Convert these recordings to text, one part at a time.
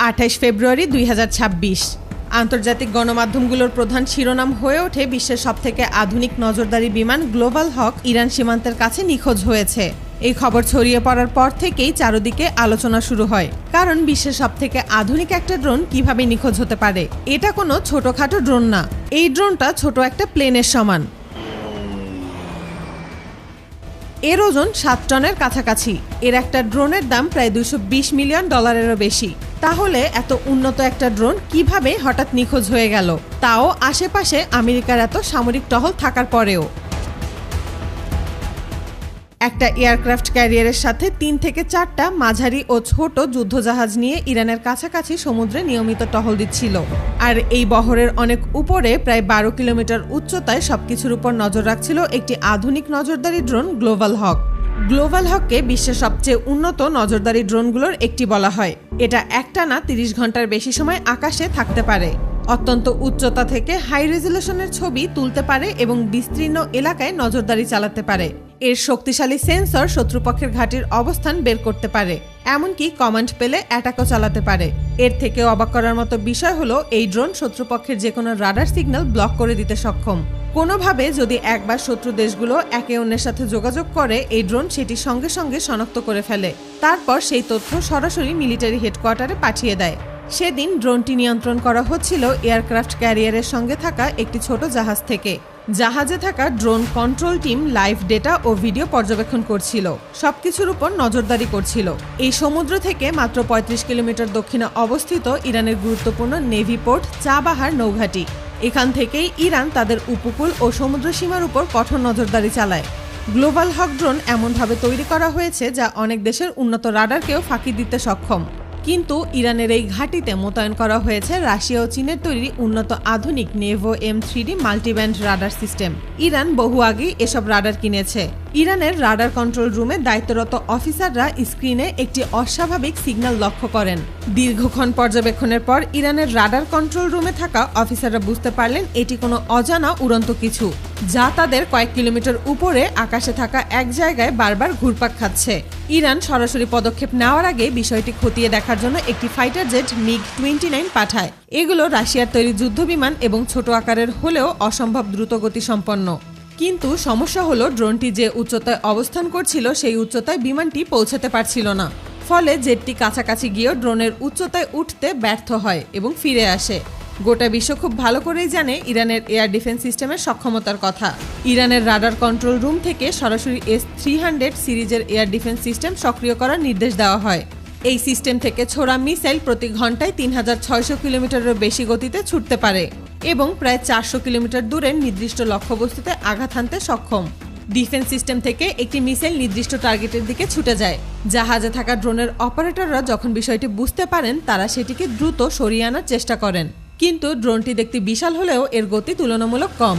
28 ফেব্রুয়ারি 2026 আন্তর্জাতিক গণমাধ্যমগুলোর প্রধান শিরোনাম হয়ে ওঠে বিশ্বের সবথেকে আধুনিক নজরদারি বিমান গ্লোবাল হক ইরান সীমান্তের কাছে নিখোঁজ হয়েছে। এই খবর ছড়িয়ে পড়ার পর থেকেই চারদিকে আলোচনা শুরু হয়, কারণ বিশ্বের সবথেকে আধুনিক একটা ড্রোন কিভাবে নিখোঁজ হতে পারে। এটা কোনো ছোটখাটো ড্রোন না, এই ড্রোনটা ছোট একটা প্লেনের সমান। এর ওজন 7 টনের কাছাকাছি। এর একটা ড্রোনের দাম প্রায় $220 মিলিয়ন বেশি। তাহলে এত উন্নত একটা ড্রোন কিভাবে হঠাৎ নিখোঁজ হয়ে গেল, তাও আশেপাশে আমেরিকার এত সামরিক টহল থাকার পরেও। একটা এয়ারক্রাফট ক্যারিয়ারের সাথে 3 থেকে 4টা মাঝারি ও ছোট যুদ্ধজাহাজ নিয়ে ইরানের কাছাকাছি সমুদ্রে নিয়মিত টহল দিচ্ছিল। আর এই বহরের অনেক উপরে প্রায় 12 কিলোমিটার উচ্চতায় সবকিছুর উপর নজর রাখছিল একটি আধুনিক নজরদারি ড্রোন গ্লোবাল হক। গ্লোবাল হককে বিশ্বের সবচেয়ে উন্নত নজরদারি ড্রোনগুলোর একটি বলা হয়। এটা একটানা 30 ঘন্টার বেশি সময় আকাশে থাকতে পারে, অত্যন্ত উচ্চতা থেকে হাই রেজলিউশনের ছবি তুলতে পারে এবং বিস্তীর্ণ এলাকায় নজরদারি চালাতে পারে। এর শক্তিশালী সেন্সর শত্রুপক্ষের ঘাঁটির অবস্থান বের করতে পারে, এমনকি কমান্ড পেলে অ্যাটাকও চালাতে পারে। এর থেকে অবাক করার মতো বিষয় হলো এই ড্রোন শত্রুপক্ষের যে কোনো রাডার সিগন্যাল ব্লক করে দিতে সক্ষম। কোনোভাবে যদি একবার শত্রু দেশগুলো একে অন্যের সাথে যোগাযোগ করে, এই ড্রোন সেটি সঙ্গে সঙ্গে শনাক্ত করে ফেলে, তারপর সেই তথ্য সরাসরি মিলিটারি হেডকোয়ার্টারে পাঠিয়ে দেয়। সেদিন ড্রোনটি নিয়ন্ত্রণ করা হচ্ছিল এয়ারক্রাফট ক্যারিয়ারের সঙ্গে থাকা একটি ছোট জাহাজ থেকে। জাহাজে থাকা drone control team live data ও ভিডিও পর্যবেক্ষণ করছিল, সবকিছুর উপর নজরদারি করছিল। এই সমুদ্র থেকে মাত্র 35 কিলোমিটার দক্ষিণে অবস্থিত ইরানের গুরুত্বপূর্ণ নেভি পোর্ট চাবাহার নৌঘাঁটি। এখান থেকেই ইরান তাদের উপকূল ও সমুদ্র সীমার উপর কঠোর নজরদারি চালায়। গ্লোবাল হক ড্রোন এমনভাবে তৈরি করা হয়েছে যা অনেক দেশের উন্নত রাডারকেও ফাঁকি দিতে সক্ষম। কিন্তু ইরানের এই ঘাঁটিতে মোতায়েন করা হয়েছে রাশিয়া ও চীনের তৈরি উন্নত আধুনিক নেভো M3D multiband radar system. Iran বহু আগেই এসব রাডার কিনেছে। ইরানের রাডার কন্ট্রোল রুমে দায়িত্বরত অফিসাররা স্ক্রিনে একটি অস্বাভাবিক সিগন্যাল লক্ষ্য করেন। দীর্ঘক্ষণ পর্যবেক্ষণের পর ইরানের রাডার কন্ট্রোল রুমে থাকা অফিসাররা বুঝতে পারলেন এটি কোনো অজানা উড়ন্ত কিছু, যা তাদের কয়েক কিলোমিটার উপরে আকাশে থাকা এক জায়গায় বারবার ঘুরপাক খাচ্ছে। ইরান সরাসরি পদক্ষেপ নেওয়ার আগে বিষয়টি খতিয়ে দেখার জন্য একটি ফাইটার জেট MiG-29 পাঠায়। এগুলো রাশিয়ার তৈরি যুদ্ধবিমান এবং ছোট আকারের হলেও অসম্ভব দ্রুতগতি সম্পন্ন। কিন্তু সমস্যা হলো ড্রোনটি যে উচ্চতায় অবস্থান করছিল সেই উচ্চতায় বিমানটি পৌঁছাতে পারছিল না। ফলে জেটটি কাছাকাছি গিয়েও ড্রোনের উচ্চতায় উঠতে ব্যর্থ হয় এবং ফিরে আসে। গোটা বিশ্ব খুব ভালো করেই জানে ইরানের এয়ার ডিফেন্স সিস্টেমের সক্ষমতার কথা। ইরানের রাডার কন্ট্রোল রুম থেকে সরাসরি S-300 সিরিজের এয়ার ডিফেন্স সিস্টেম সক্রিয় করার নির্দেশ দেওয়া হয়। এই সিস্টেম থেকে ছোড়া মিসাইল প্রতি ঘন্টায় 3600 কিলোমিটারের বেশি গতিতে ছুটতে পারে এবং প্রায় 400 কিলোমিটার দূরের নির্দিষ্ট লক্ষ্যবস্তুতে আঘাত হানতে সক্ষম। ডিফেন্স সিস্টেম থেকে একটি মিসাইল নির্দিষ্ট টার্গেটের দিকে ছুটে যায়। জাহাজে থাকা ড্রোনের অপারেটররা যখন বিষয়টি বুঝতে পারেন, তারা সেটিকে দ্রুত সরিয়ে আনার চেষ্টা করেন। কিন্তু ড্রোনটি দেখতে বিশাল হলেও এর গতি তুলনামূলক কম,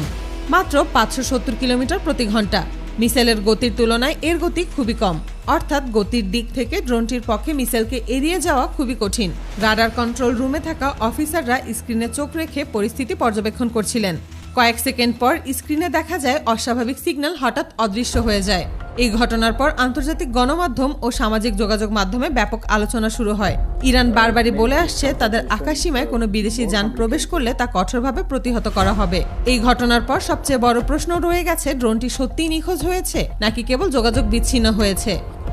মাত্র 570 কিলোমিটার প্রতি ঘন্টা। মিসাইলের গতির তুলনায় এর গতি খুবই কম, অর্থাৎ গতির দিক থেকে ড্রোনটির পক্ষে মিসাইলকে এড়িয়ে যাওয়া খুবই কঠিন। রাডার কন্ট্রোল রুমে থাকা অফিসাররা স্ক্রিনে চোখ রেখে পরিস্থিতি পর্যবেক্ষণ করছিলেন। কয়েক সেকেন্ড পর স্ক্রিনে দেখা যায় অস্বাভাবিক সিগন্যাল হঠাৎ অদৃশ্য হয়ে যায়। এই ঘটনার পর আন্তর্জাতিক গণমাধ্যম ও সামাজিক যোগাযোগ মাধ্যমে ব্যাপক আলোচনা শুরু হয়। ইরান বারবারই বলে আসছে তাদের আকাশসীমায় কোনো বিদেশি যান প্রবেশ করলে তা কঠোরভাবে প্রতিহত করা হবে। এই ঘটনার পর সবচেয়ে বড় প্রশ্ন রয়ে গেছে, ড্রোনটি সত্যিই নিখোঁজ হয়েছে নাকি কেবল যোগাযোগ বিচ্ছিন্ন হয়েছে।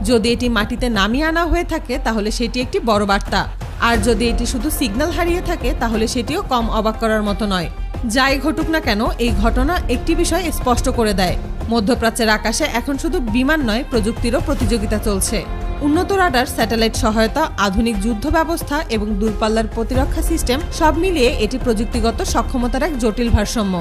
যদি এটি মাটিতে নামিয়ে আনা হয়ে থাকে তাহলে সেটি একটি বড় বার্তা, আর যদি এটি শুধু সিগন্যাল হারিয়ে থাকে তাহলে সেটিও কম অবাক করার মতো নয়। যাই ঘটুক না কেন, এই ঘটনা একটি বিষয় স্পষ্ট করে দেয়, মধ্যপ্রাচ্যের আকাশে এখন শুধু বিমান নয়, প্রযুক্তিরও প্রতিযোগিতা চলছে। উন্নত রাডার, স্যাটেলাইট সহায়তা, আধুনিক যুদ্ধ ব্যবস্থা এবং দূরপাল্লার প্রতিরক্ষা সিস্টেম সব মিলিয়ে এটি প্রযুক্তিগত সক্ষমতার এক জটিল ভারসাম্য।